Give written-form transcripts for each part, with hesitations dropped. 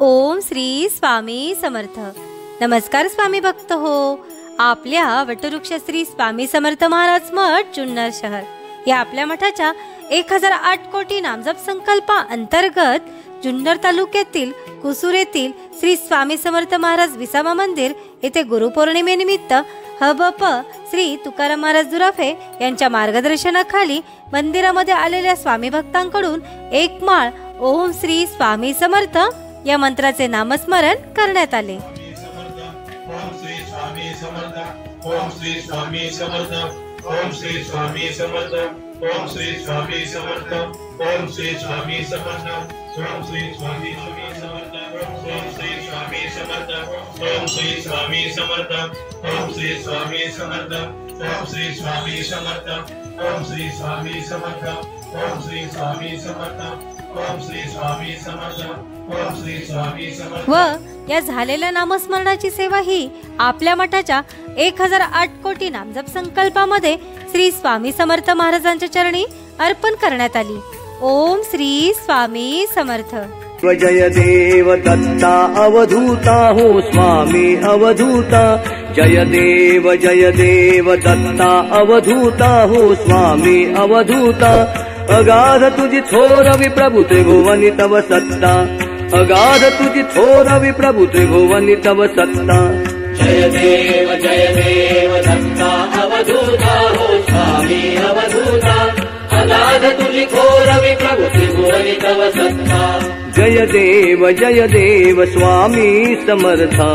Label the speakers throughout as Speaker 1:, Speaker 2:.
Speaker 1: ओम श्री स्वामी समर्थ। नमस्कार स्वामी भक्त हो। आपल्या वटवृक्ष श्री स्वामी समर्थ महाराज मठ जुन्नर शहर या आपल्या मठाच्या 1008 कोटी नामजप संकल्पा अंतर्गत जुन्नर तालुक्यातील कुसूर येथील श्री स्वामी समर्थ महाराज विसावा मंदिर येथे गुरुपौर्णिमेनिमित्त हबप श्री तुकाराम महाराज दुराफे यांच्या मार्गदर्शनाखाली मंदिरामध्ये आलेल्या स्वामी भक्तांकडून एक माळ ओम श्री स्वामी समर्थ या मंत्राचे नामस्मरण करण्यात आले।
Speaker 2: ओम श्री स्वामी समर्थ, ओम श्री स्वामी समर्थ, ओम श्री स्वामी समर्थ, ओम श्री स्वामी समर्थ, ओम श्री स्वामी समर्थ, ओम श्री स्वामी समर्थ, ओम श्री स्वामी समर्थ, ओम श्री स्वामी समर्थ, ओम श्री स्वामी समर्थ, ओम श्री स्वामी समर्थ, ओम श्री स्वामी समर्थ, ओम श्री स्वामी समर्थ, ओम श्री स्वामी समर्थ, ओम श्री स्वामी समर्थ।
Speaker 1: व या झालेल्या नामस्मरणाची सेवा ही आपल्या मठाच्या 1008 कोटी नामजप संकल्पामध्ये श्री स्वामी समर्थ महाराजांच्या चरणी अर्पण करण्यात आली। ओम श्री स्वामी समर्थ।
Speaker 3: जय देव दत्ता अवधूता हो स्वामी अवधूता। जय देव दत्ता अवधूता हो स्वामी अवधूता। अगाध तुझी थोर विप्रभु त्रिभुवनि तव सत्ता। अगाध तुझी थोर विप्रभु त्रिभुवनि तव सत्ता।
Speaker 4: जय देव दत्ता अवधूता हो स्वामी अवधूता। अगाध तुझी थोर विप्रभु त्रिभुवनि तव सत्ता।
Speaker 3: जय देव स्वामी समर्था।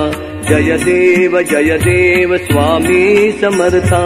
Speaker 3: जय देव स्वामी समर्था।